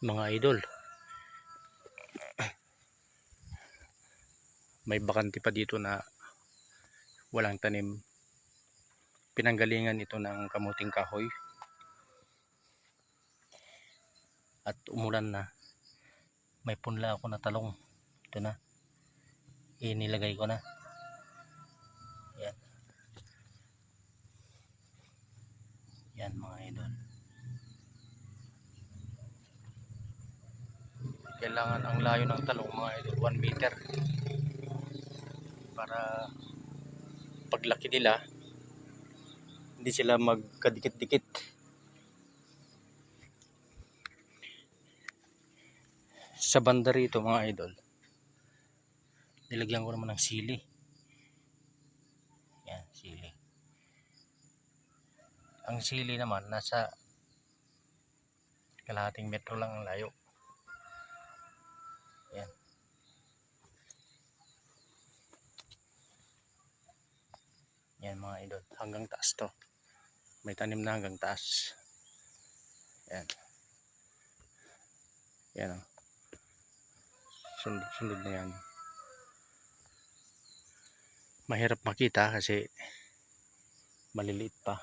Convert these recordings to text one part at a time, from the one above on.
Mga idol, may bakante pa dito na walang tanim. Pinanggalingan ito ng kamuting kahoy at umulan na. May punla ako na talong. Ito na, inilagay ko na. Yan, yan mga idol. Kailangan ang layo ng talong mga idol, 1 meter, para paglaki nila hindi sila magkadikit-dikit. Sa banda rito mga idol, nilagyan ko naman ng sili. Yan, sili. Ang sili naman nasa kalahating metro lang ang layo. Yan. Yan mga idol, hanggang taas to. May tanim na hanggang taas. Yan. Yan o. Sunod na yan. Mahirap makita kasi maliliit pa.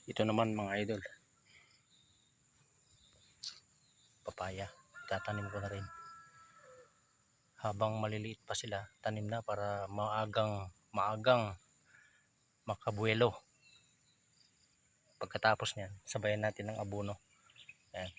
Ito naman mga idol, papaya. Itatanim ko na rin. Habang maliliit pa sila, tanim na para maagang makabuelo. Pagkatapos niyan, sabayan natin ng abono. Ayan.